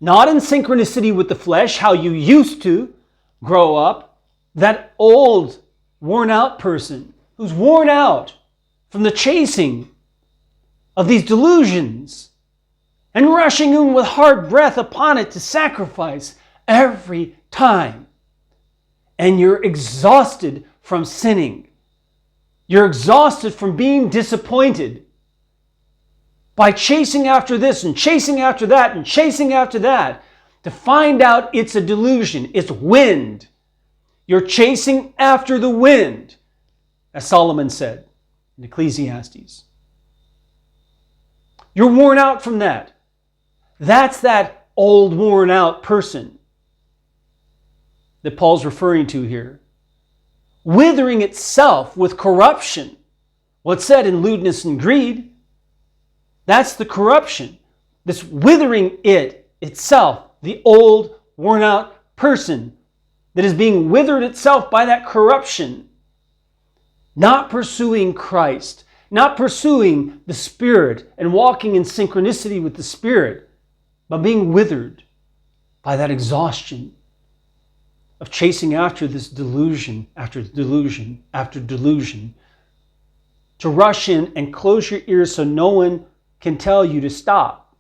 not in synchronicity with the flesh, how you used to grow up, that old, worn out person who's worn out from the chasing of these delusions and rushing in with hard breath upon it to sacrifice every time. And you're exhausted from sinning. You're exhausted from being disappointed by chasing after this and chasing after that and chasing after that to find out it's a delusion. It's wind. You're chasing after the wind, as Solomon said in Ecclesiastes. You're worn out from that. That's that old, worn out person that Paul's referring to here. Withering itself with corruption. What's said in lewdness and greed? That's the corruption. This withering itself, the old, worn out person that is being withered itself by that corruption. Not pursuing Christ, not pursuing the Spirit and walking in synchronicity with the Spirit, but being withered by that exhaustion of chasing after this delusion, after delusion, after delusion, to rush in and close your ears so no one can tell you to stop.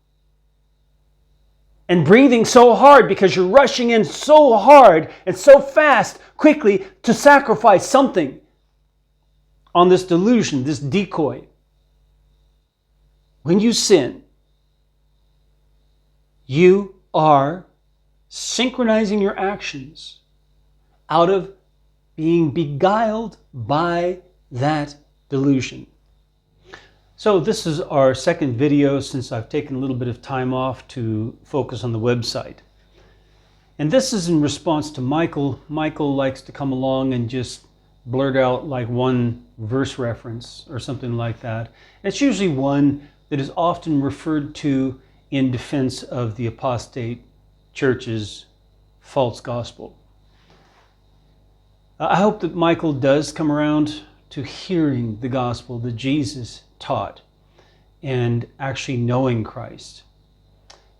And breathing so hard because you're rushing in so hard and so fast, quickly, to sacrifice something on this delusion, this decoy. When you sin, you are synchronizing your actions out of being beguiled by that delusion. So this is our second video since I've taken a little bit of time off to focus on the website. And this is in response to Michael. Michael likes to come along and just blurt out like one verse reference or something like that. And it's usually one that is often referred to in defense of the apostate church's false gospel. I hope that Michael does come around to hearing the gospel that Jesus taught and actually knowing Christ.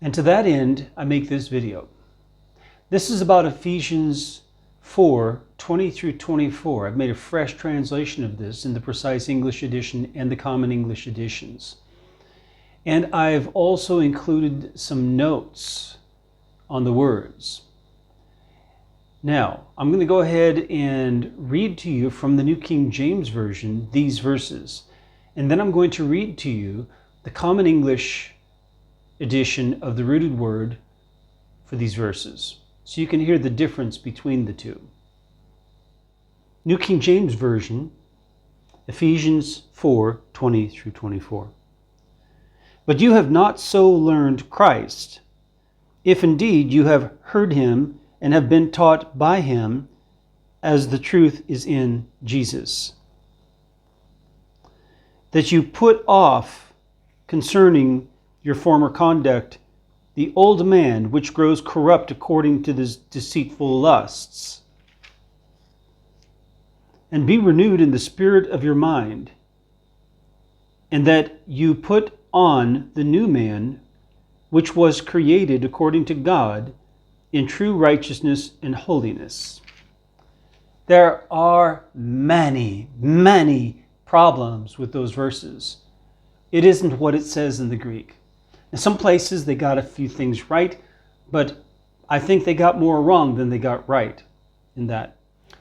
And to that end, I make this video. This is about Ephesians 4:20 through 24. I've made a fresh translation of this in the Precise English Edition and the Common English editions. And I've also included some notes on the words. Now, I'm going to go ahead and read to you from the New King James Version these verses. And then I'm going to read to you the Common English edition of the Rooted Word for these verses, so you can hear the difference between the two. New King James Version, Ephesians 4:20 through 24. But you have not so learned Christ, if indeed you have heard him and have been taught by him, as the truth is in Jesus, that you put off concerning your former conduct the old man which grows corrupt according to the deceitful lusts, and be renewed in the spirit of your mind, and that you put on the new man which was created according to God in true righteousness and holiness. There are many, many problems with those verses. It isn't what it says in the Greek. In some places they got a few things right, but I think they got more wrong than they got right in that.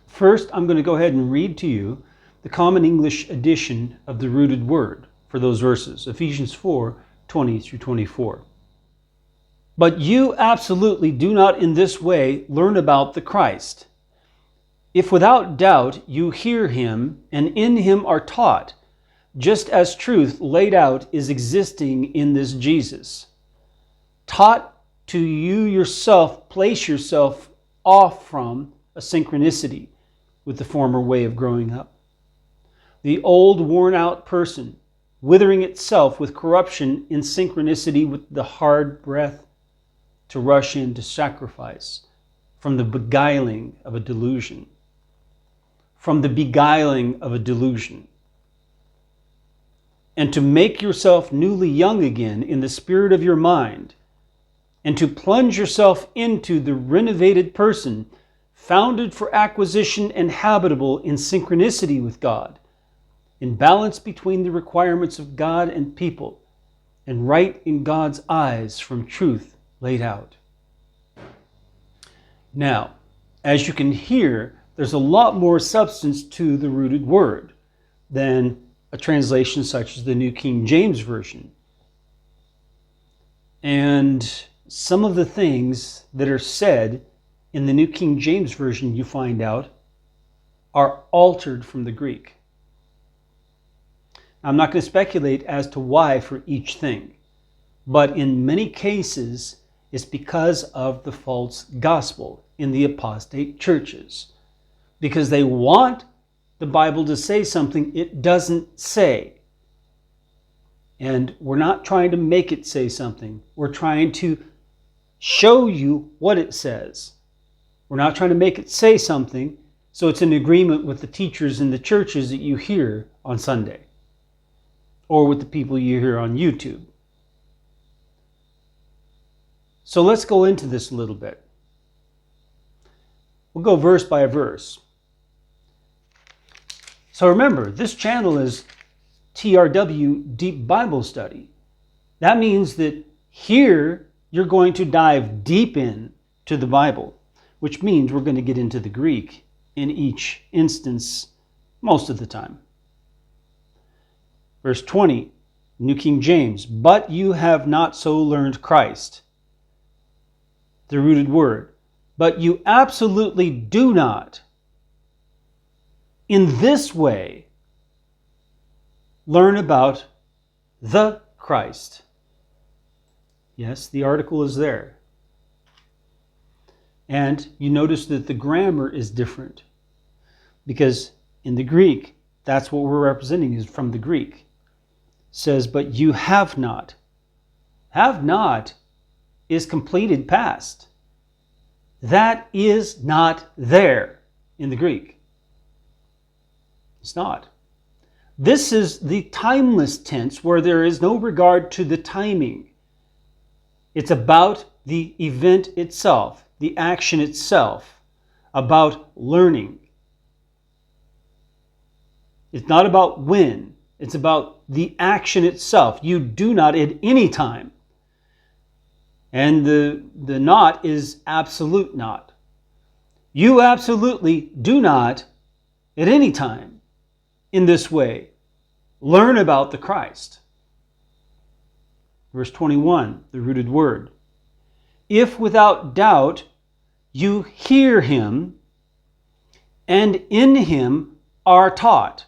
First, I'm going to go ahead and read to you the Common English edition of the Rooted Word for those verses, Ephesians 4:20 through 24. But you absolutely do not in this way learn about the Christ. If without doubt you hear him and in him are taught, just as truth laid out is existing in this Jesus, taught to you yourself, place yourself off from a synchronicity with the former way of growing up. The old worn out person, withering itself with corruption in synchronicity with the hard breath to rush in to sacrifice from the beguiling of a delusion. From the beguiling of a delusion. And to make yourself newly young again in the spirit of your mind, and to plunge yourself into the renovated person, founded for acquisition and habitable in synchronicity with God, in balance between the requirements of God and people, and right in God's eyes from truth laid out. Now, as you can hear, there's a lot more substance to the rooted word than a translation such as the New King James Version. And some of the things that are said in the New King James Version, you find out, are altered from the Greek. I'm not going to speculate as to why for each thing, but in many cases, it's because of the false gospel in the apostate churches. Because they want the Bible to say something it doesn't say. And we're not trying to make it say something. We're trying to show you what it says. We're not trying to make it say something so it's in agreement with the teachers in the churches that you hear on Sunday, or with the people you hear on YouTube. So let's go into this a little bit. We'll go verse by verse. So remember, this channel is TRW Deep Bible Study. That means that here you're going to dive deep in to the Bible, which means we're going to get into the Greek in each instance most of the time. Verse 20, New King James, but you have not so learned Christ, the rooted word, but you absolutely do not in this way learn about the Christ. Yes, the article is there. And you notice that the grammar is different, because in the Greek, that's what we're representing is from the Greek. It says, but you have not. Have not is completed past. That is not there in the Greek. It's not. This is the timeless tense where there is no regard to the timing. It's about the event itself, the action itself, about learning. It's not about when. It's about the action itself. You do not at any time. And the not is absolute not. You absolutely do not at any time in this way learn about the Christ. Verse 21, the rooted word. If without doubt you hear him and in him are taught.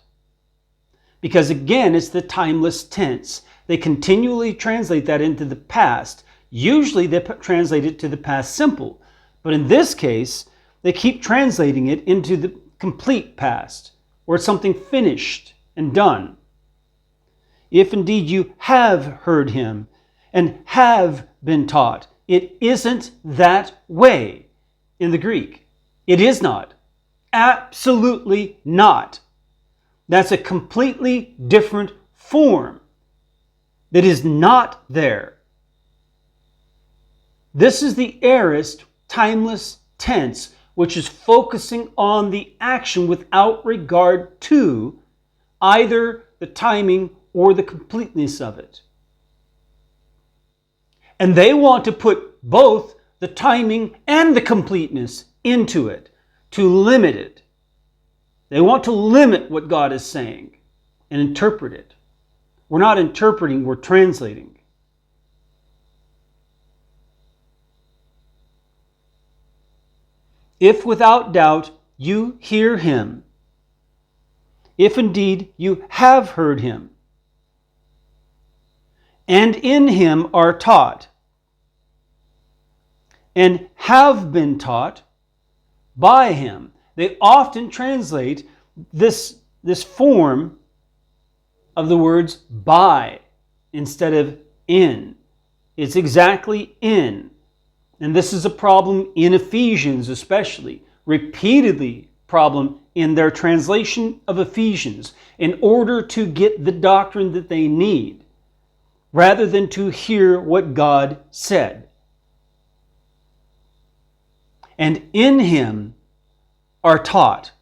Because again, it's the timeless tense. They continually translate that into the past. Usually they translate it to the past simple. But in this case, they keep translating it into the complete past, or it's something finished and done. If indeed you have heard him and have been taught, it isn't that way in the Greek. It is not. Absolutely not. That's a completely different form that is not there. This is the aorist, timeless tense, which is focusing on the action without regard to either the timing or the completeness of it. And they want to put both the timing and the completeness into it to limit it. They want to limit what God is saying and interpret it. We're not interpreting, we're translating. If without doubt you hear him, if indeed you have heard him, and in him are taught, and have been taught by him. They often translate this form of the words by instead of in. It's exactly in. And this is a problem in Ephesians especially, repeatedly problem in their translation of Ephesians in order to get the doctrine that they need, rather than to hear what God said. and in him are taught.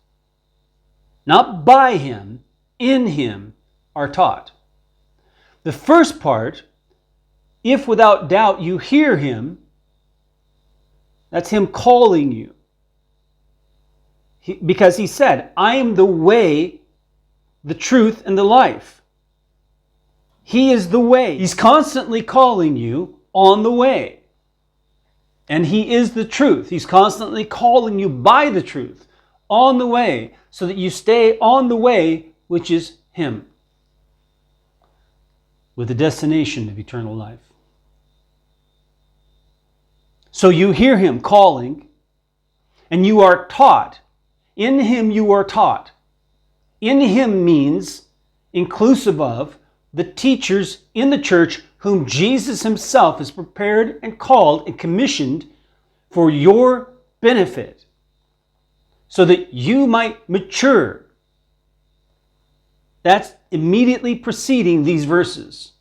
Not by him, in him are taught. The first part, if without doubt you hear him, that's him calling you. Because he said, I am the way, the truth, and the life. He is the way. He's constantly calling you on the way. And he is the truth. He's constantly calling you by the truth, on the way, so that you stay on the way, which is him, with the destination of eternal life. So you hear him calling, and you are taught. In him you are taught. In him means inclusive of the teachers in the church whom Jesus himself has prepared and called and commissioned for your benefit, so that you might mature. That's immediately preceding these verses.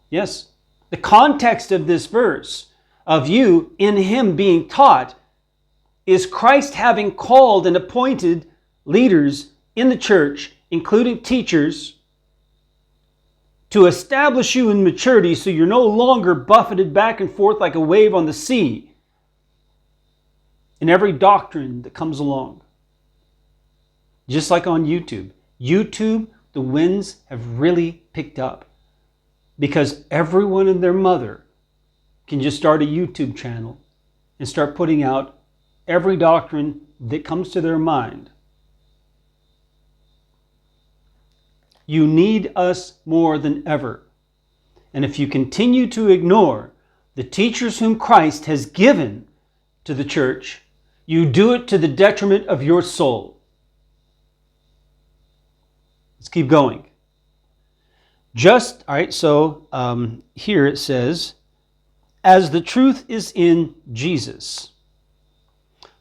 Yes, the context of this verse, of you in him being taught, is Christ having called and appointed leaders in the church, including teachers, to establish you in maturity so you're no longer buffeted back and forth like a wave on the sea in every doctrine that comes along. Just like on YouTube. YouTube, the winds have really picked up because everyone and their mother can just start a YouTube channel and start putting out every doctrine that comes to their mind. You need us more than ever. And if you continue to ignore the teachers whom Christ has given to the church, you do it to the detriment of your soul. Let's keep going. Here it says, as the truth is in Jesus.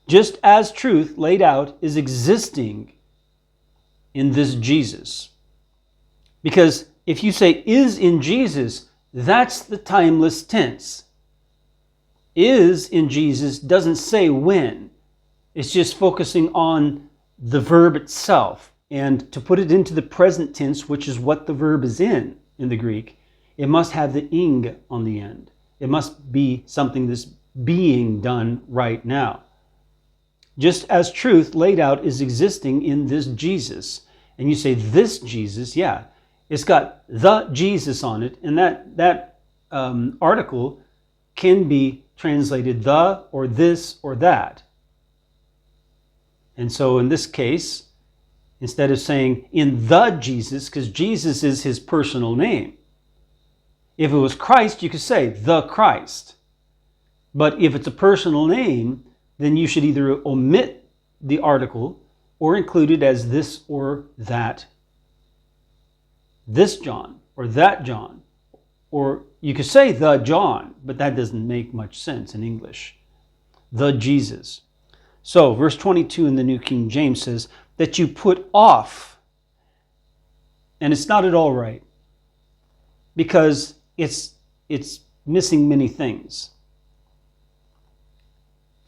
Just as truth laid out is existing in this Jesus. Because if you say is in Jesus, that's the timeless tense. Is in Jesus doesn't say when. It's just focusing on the verb itself. And to put it into the present tense, which is what the verb is in the Greek, it must have the ing on the end. It must be something that's being done right now. Just as truth laid out is existing in this Jesus. And you say this Jesus, yeah, it's got the Jesus on it. And that article can be translated the or this or that. And so in this case, instead of saying in the Jesus, because Jesus is his personal name. If it was Christ, you could say the Christ. But if it's a personal name, then you should either omit the article or include it as this or that. This John or that John. Or you could say the John, but that doesn't make much sense in English. The Jesus. So verse 22 in the New King James says that you put off. And it's not at all right. Because it's missing many things.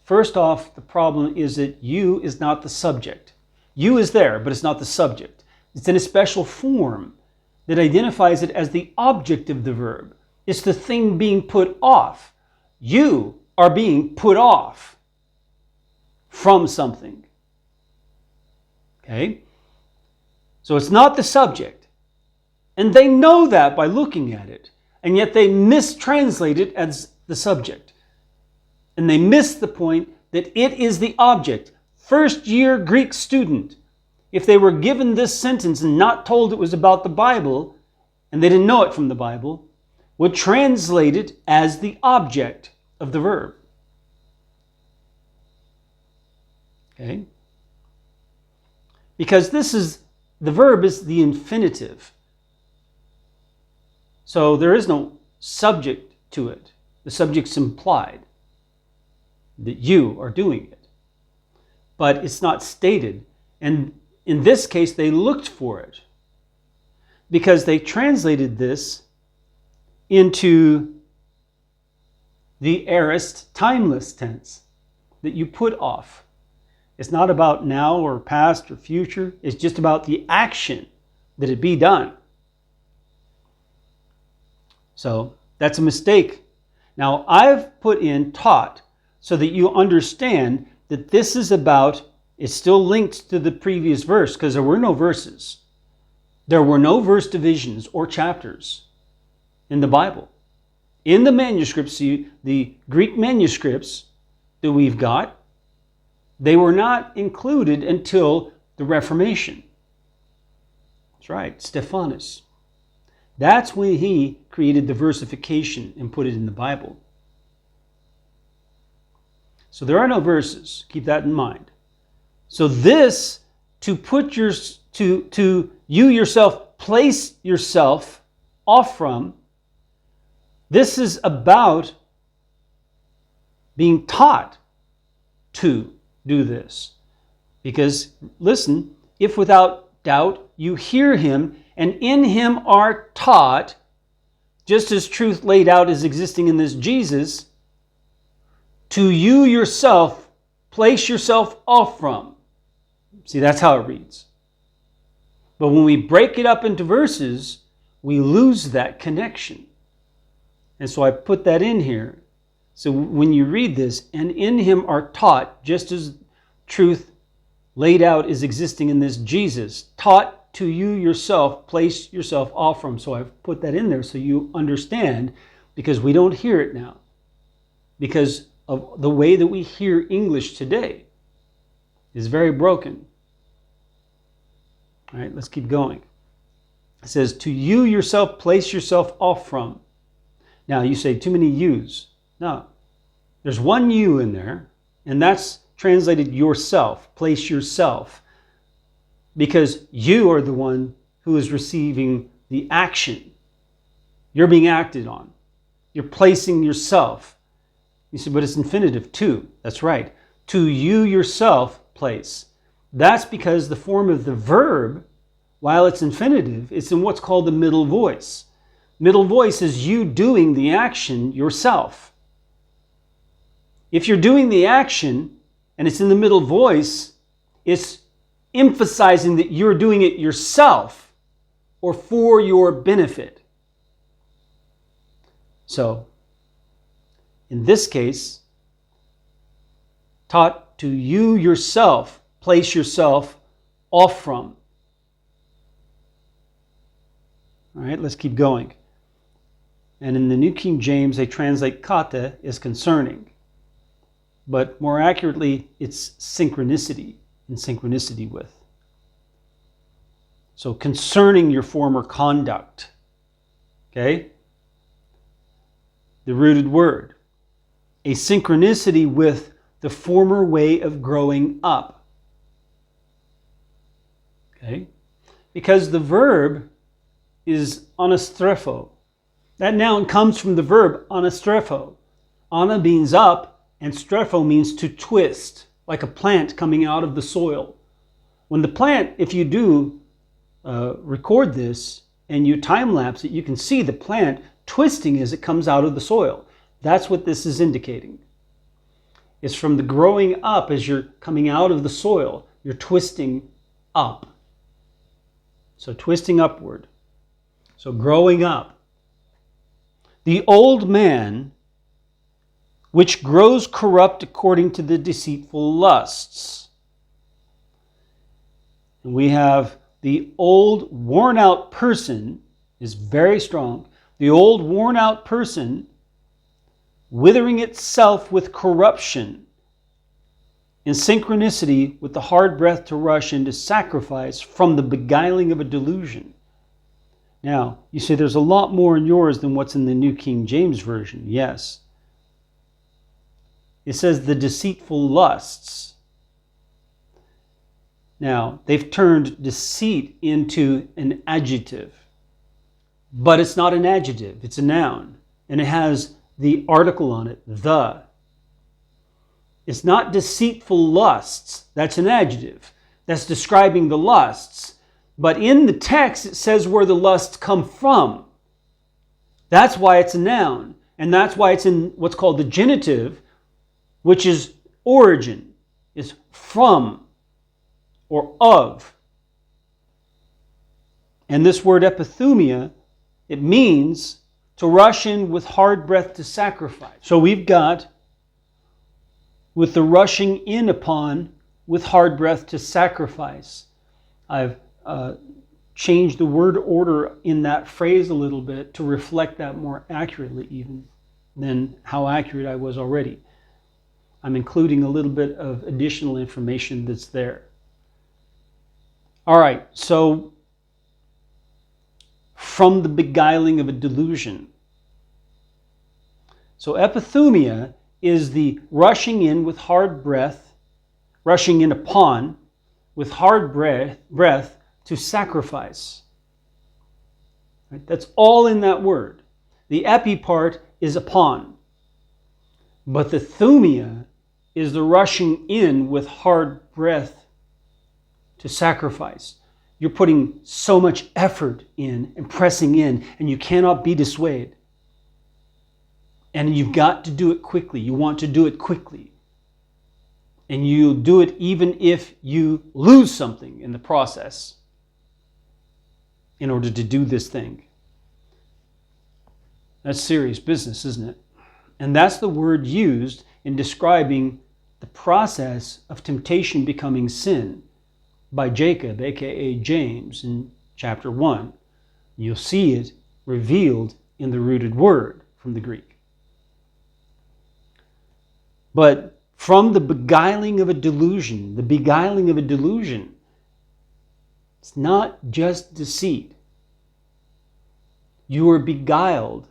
First off, the problem is that you is not the subject. You is there, but it's not the subject. It's in a special form that identifies it as the object of the verb. It's the thing being put off. You are being put off from something. Okay? So it's not the subject. And they know that by looking at it. And yet they mistranslate it as the subject. And they miss the point that it is the object. First year Greek student, if they were given this sentence and not told it was about the Bible, and they didn't know it from the Bible, would translate it as the object of the verb. Okay? Because the verb is the infinitive. So there is no subject to it. The subject's implied. That you are doing it. But it's not stated. And in this case, they looked for it. Because they translated this into the aorist, timeless tense. that you put off. It's not about now or past or future. It's just about the action that it be done. So that's a mistake. Now I've put in taught so that you understand that this is about, it's still linked to the previous verse because there were no verses. There were no verse divisions or chapters in the Bible. In the manuscripts, the Greek manuscripts that we've got, they were not included until the Reformation. That's right, Stephanus. That's when he created the versification and put it in the Bible. So there are no verses. Keep that in mind. So this, to put your, to you yourself, place yourself off from, this is about being taught to do this. Because, listen, if without doubt you hear him and in him are taught, just as truth laid out is existing in this Jesus, to you yourself, place yourself off from. See, that's how it reads. But when we break it up into verses, we lose that connection. And so I put that in here. So when you read this, and in him are taught, just as truth laid out is existing in this Jesus, taught to you yourself, place yourself off from. So I've put that in there so you understand, because we don't hear it now. Because of the way that we hear English today is very broken. All right, let's keep going. It says, to you yourself, place yourself off from. Now you say, too many yous. No, there's one you in there, and that's translated yourself, place yourself, because you are the one who is receiving the action. You're being acted on. You're placing yourself. You say, but it's infinitive, to. That's right. To you yourself, place. That's because the form of the verb, while it's infinitive, it's in what's called the middle voice. Middle voice is you doing the action yourself. If you're doing the action and it's in the middle voice, it's emphasizing that you're doing it yourself or for your benefit. So, in this case, taught to you yourself, place yourself off from. All right, let's keep going. And in the New King James, they translate kata as concerning. But more accurately, it's synchronicity, and synchronicity with. So concerning your former conduct. Okay? The rooted word. A synchronicity with the former way of growing up. Okay? Because the verb is anastrepho. That noun comes from the verb anastrepho. Ana means up, and strepho means to twist, like a plant coming out of the soil. When the plant, if you do record this and you time-lapse it, you can see the plant twisting as it comes out of the soil. That's what this is indicating. It's from the growing up as you're coming out of the soil. You're twisting up. So twisting upward. So growing up. The old man, which grows corrupt according to the deceitful lusts. And we have the old worn out person is very strong. The old worn out person withering itself with corruption in synchronicity with the hard breath to rush into sacrifice from the beguiling of a delusion. Now, you say there's a lot more in yours than what's in the New King James Version. Yes. It says the deceitful lusts. Now, they've turned deceit into an adjective. But it's not an adjective, it's a noun. And it has the article on it, the. It's not deceitful lusts. That's an adjective. That's describing the lusts. But in the text, it says where the lusts come from. That's why it's a noun. And that's why it's in what's called the genitive, which is origin is from or of. And this word epithumia, it means to rush in with hard breath to sacrifice. So we've got with the rushing in upon with hard breath to sacrifice. I've changed the word order in that phrase a little bit to reflect that more accurately even than how accurate I was already. I'm including a little bit of additional information that's there. All right, so from the beguiling of a delusion. So epithumia is the rushing in with hard breath, rushing in upon with hard breath to sacrifice. Right? That's all in that word. The epi part is upon, but the thumia is the rushing in with hard breath to sacrifice. You're putting so much effort in and pressing in, and you cannot be dissuaded. And you've got to do it quickly. You want to do it quickly. And you'll do it even if you lose something in the process in order to do this thing. That's serious business, isn't it? And that's the word used in describing the process of temptation becoming sin by Jacob, aka James, in chapter 1. You'll see it revealed in the rooted word from the Greek. But from the beguiling of a delusion, it's not just deceit. You are beguiled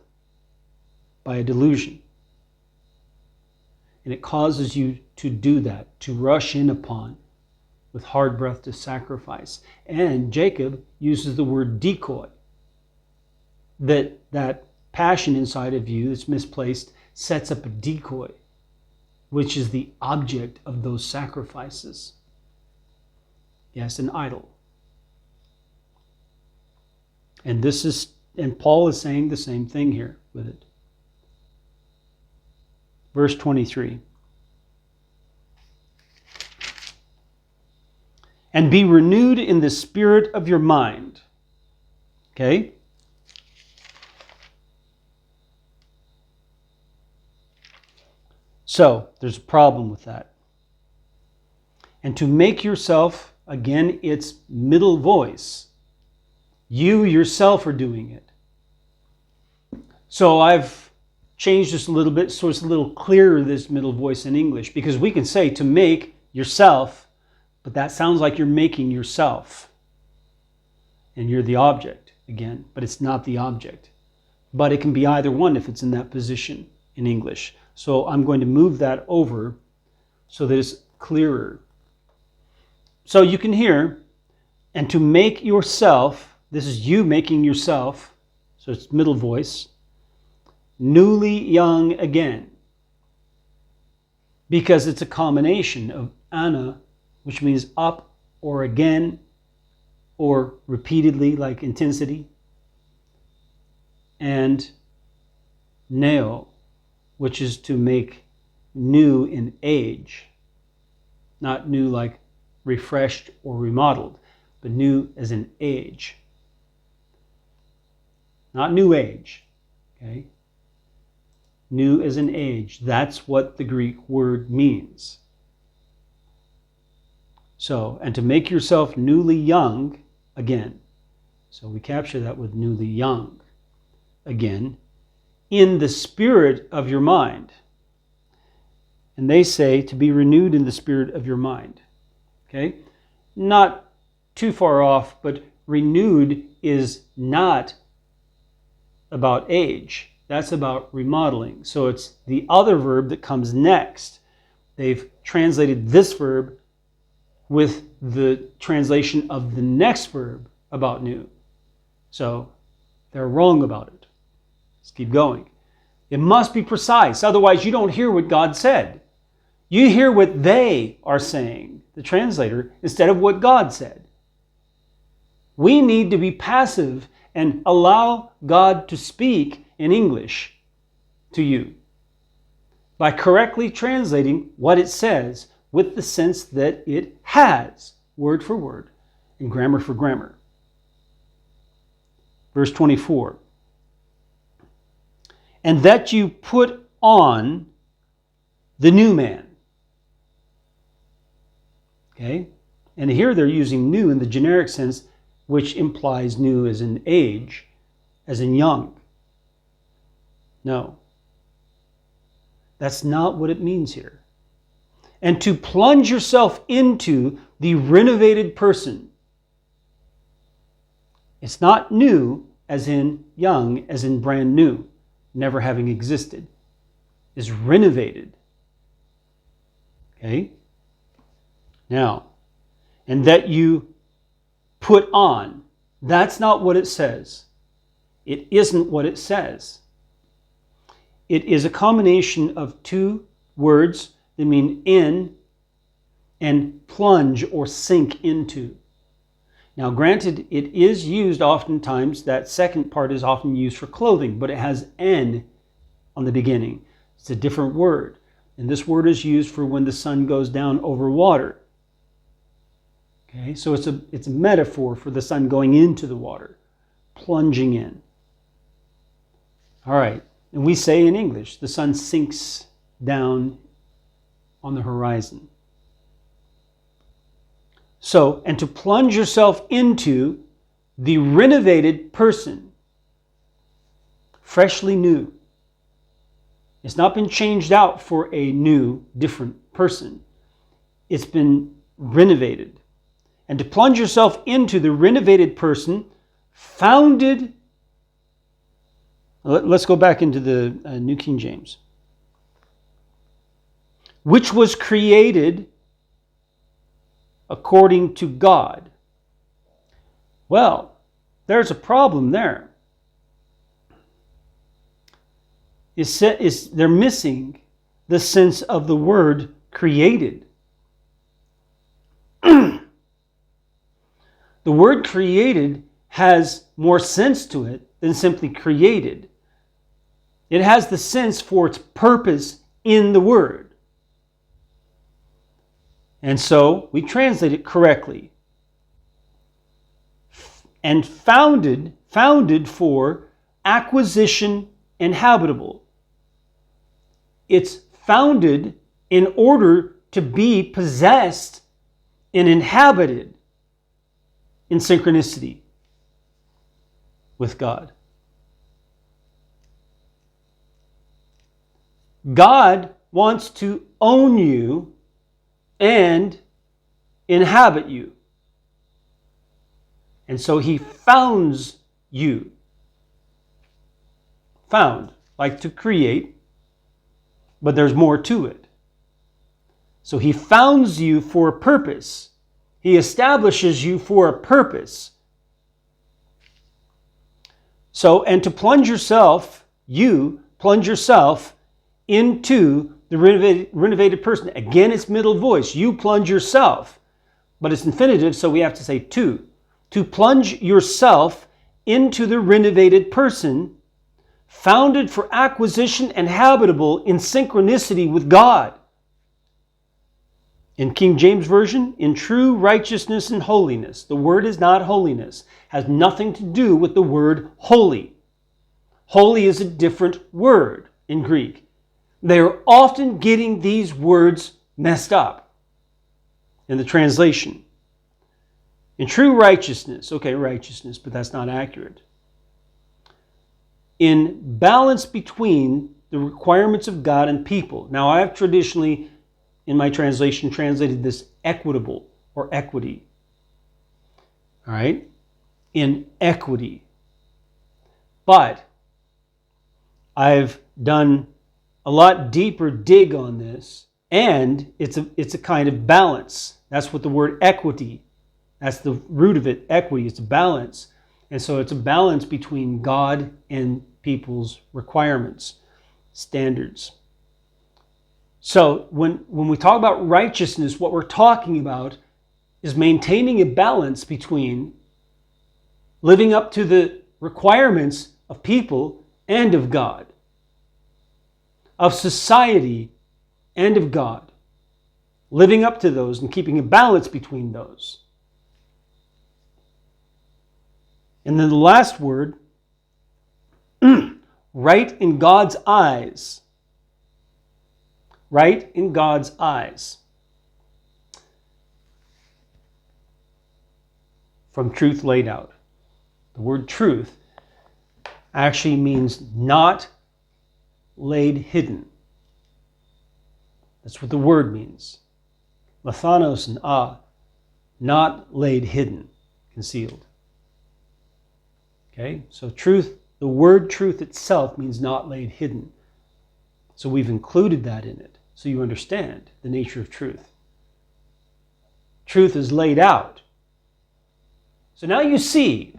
by a delusion. And it causes you to do that, to rush in upon with hard breath to sacrifice. And Jacob uses the word decoy. That passion inside of you that's misplaced sets up a decoy, which is the object of those sacrifices. Yes, an idol. And Paul is saying the same thing here with it. Verse 23. And be renewed in the spirit of your mind. Okay? So, there's a problem with that. And to make yourself, again, its middle voice. You yourself are doing it. So I've changed this a little bit so it's a little clearer, this middle voice in English, because we can say to make yourself, but that sounds like you're making yourself. And you're the object, again, but it's not the object. But it can be either one if it's in that position in English. So I'm going to move that over so that it's clearer. So you can hear, and to make yourself, this is you making yourself, so it's middle voice, newly young again. Because it's a combination of ana, which means up or again, or repeatedly, like intensity, and neo, which is to make new in age. Not new like refreshed or remodeled, but new as in age. Not new age, okay? New as in age. That's what the Greek word means. So, and to make yourself newly young again. So we capture that with newly young again. In the spirit of your mind. And they say to be renewed in the spirit of your mind. Okay? Not too far off, but renewed is not about age. That's about remodeling. So it's the other verb that comes next. They've translated this verb with the translation of the next verb about new. So they're wrong about it. Let's keep going. It must be precise, otherwise you don't hear what God said. You hear what they are saying, the translator, instead of what God said. We need to be passive and allow God to speak in English to you. by correctly translating what it says with the sense that it has, word for word and grammar for grammar. Verse 24. And that you put on the new man. Okay? And here they're using new in the generic sense, which implies new as in age, as in young. No. That's not what it means here. And to plunge yourself into the renovated person. It's not new as in young, as in brand new, never having existed. It's renovated. Okay? Now, and that you put on. That's not what it says. It isn't what it says. It is a combination of two words that mean in and plunge or sink into. Now, granted, it is used oftentimes, that second part is often used for clothing, but it has N on the beginning. It's a different word. And this word is used for when the sun goes down over water. Okay, so it's a metaphor for the sun going into the water, plunging in. All right, and we say in English, the sun sinks down on the horizon. So, and to plunge yourself into the renovated person, freshly new. It's not been changed out for a new, different person. It's been renovated. And to plunge yourself into the renovated person, founded. Let's go back into the New King James. Which was created according to God. Well, there's a problem there. They're missing the sense of the word created. The word created has more sense to it than simply created. It has the sense for its purpose in the word. And so we translate it correctly. And founded for acquisition and habitable. It's founded in order to be possessed and inhabited in synchronicity with God. God wants to own you and inhabit you. And so he founds you. Found, like to create, but there's more to it. So he founds you for a purpose. He establishes you for a purpose. So, and to plunge yourself into the renovated person. Again, it's middle voice. You plunge yourself. But it's infinitive, so we have to say to. To plunge yourself into the renovated person, founded for acquisition and habitable in synchronicity with God. In King James Version, in true righteousness and holiness. The word is not holiness. Has nothing to do with the word holy. Holy is a different word in Greek. They're often getting these words messed up in the translation. In true righteousness, okay, righteousness, but that's not accurate. In balance between the requirements of God and people. Now, I have traditionally, in my translation, translated this equitable or equity. All right? In equity. But I've done a lot deeper dig on this, and it's a kind of balance. That's what the word equity, that's the root of it, equity, it's a balance. And so it's a balance between God and people's requirements, standards. So when we talk about righteousness, what we're talking about is maintaining a balance between living up to the requirements of people and of God. of society and of God, living up to those and keeping a balance between those. And then the last word, right in God's eyes. Right in God's eyes. From truth laid out. The word truth actually means not laid hidden. That's what the word means. Lathanos and not laid hidden, concealed. Okay, so truth, the word truth itself means not laid hidden. So we've included that in it, so you understand the nature of truth. Truth is laid out. So now you see,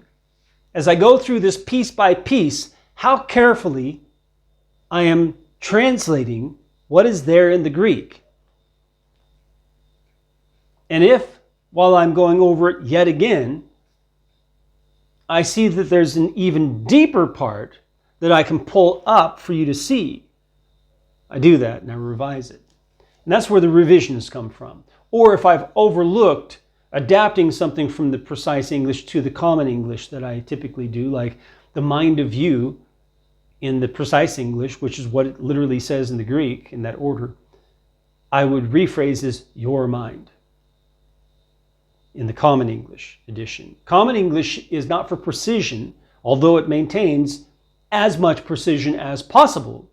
as I go through this piece by piece, how carefully I am translating what is there in the Greek. And if, while I'm going over it yet again, I see that there's an even deeper part that I can pull up for you to see, I do that and I revise it. And that's where the revisions come from. Or if I've overlooked adapting something from the precise English to the common English that I typically do, like the mind of you in the precise English, which is what it literally says in the Greek in that order, I would rephrase as your mind in the common English edition. Common English is not for precision, although it maintains as much precision as possible.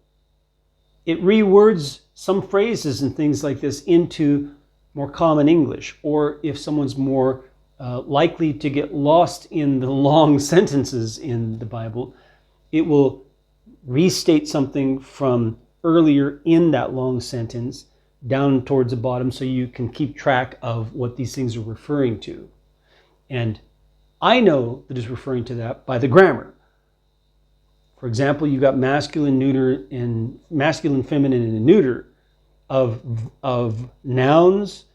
It rewords some phrases and things like this into more common English, or if someone's more likely to get lost in the long sentences in the Bible, it will restate something from earlier in that long sentence down towards the bottom so you can keep track of what these things are referring to. And I know that it's referring to that by the grammar. For example, you've got masculine, neuter, and masculine, feminine, and neuter of nouns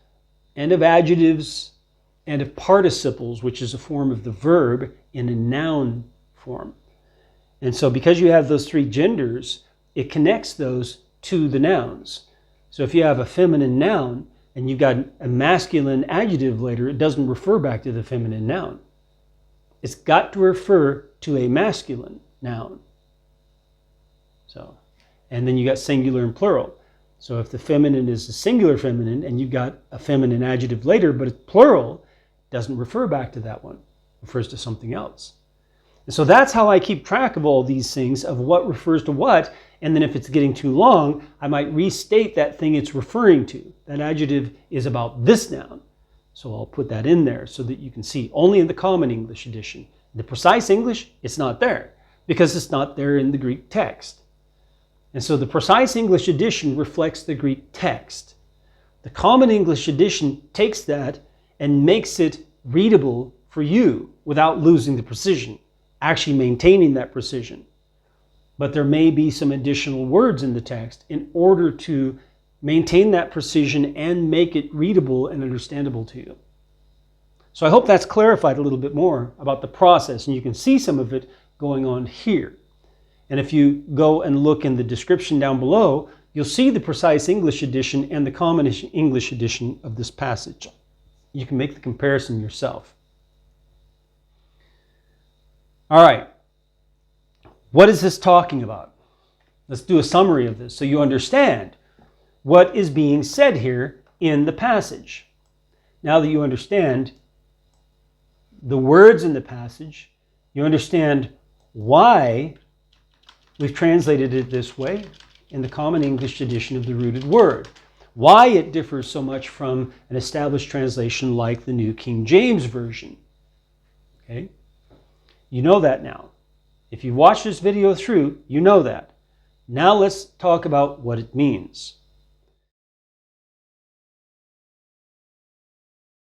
and of adjectives and of participles, which is a form of the verb in a noun form. And so because you have those three genders, it connects those to the nouns. So if you have a feminine noun and you've got a masculine adjective later, it doesn't refer back to the feminine noun. It's got to refer to a masculine noun. So, and then you got singular and plural. So if the feminine is a singular feminine and you've got a feminine adjective later, but it's plural, it doesn't refer back to that one. It refers to something else. And so that's how I keep track of all these things, of what refers to what. And then if it's getting too long, I might restate that thing it's referring to. That adjective is about this noun. So I'll put that in there so that you can see. Only in the common English edition. The precise English, it's not there because it's not there in the Greek text. And so the precise English edition reflects the Greek text. The common English edition takes that and makes it readable for you without losing the precision, actually maintaining that precision. But there may be some additional words in the text in order to maintain that precision and make it readable and understandable to you. So I hope that's clarified a little bit more about the process, and you can see some of it going on here. And if you go and look in the description down below, you'll see the precise English edition and the common English edition of this passage. You can make the comparison yourself. All right. What is this talking about? Let's do a summary of this so you understand what is being said here in the passage. Now that you understand the words in the passage, you understand why we've translated it this way in the common English edition of the rooted word. Why it differs so much from an established translation like the New King James Version. Okay? You know that now. If you watch this video through, you know that. Now let's talk about what it means.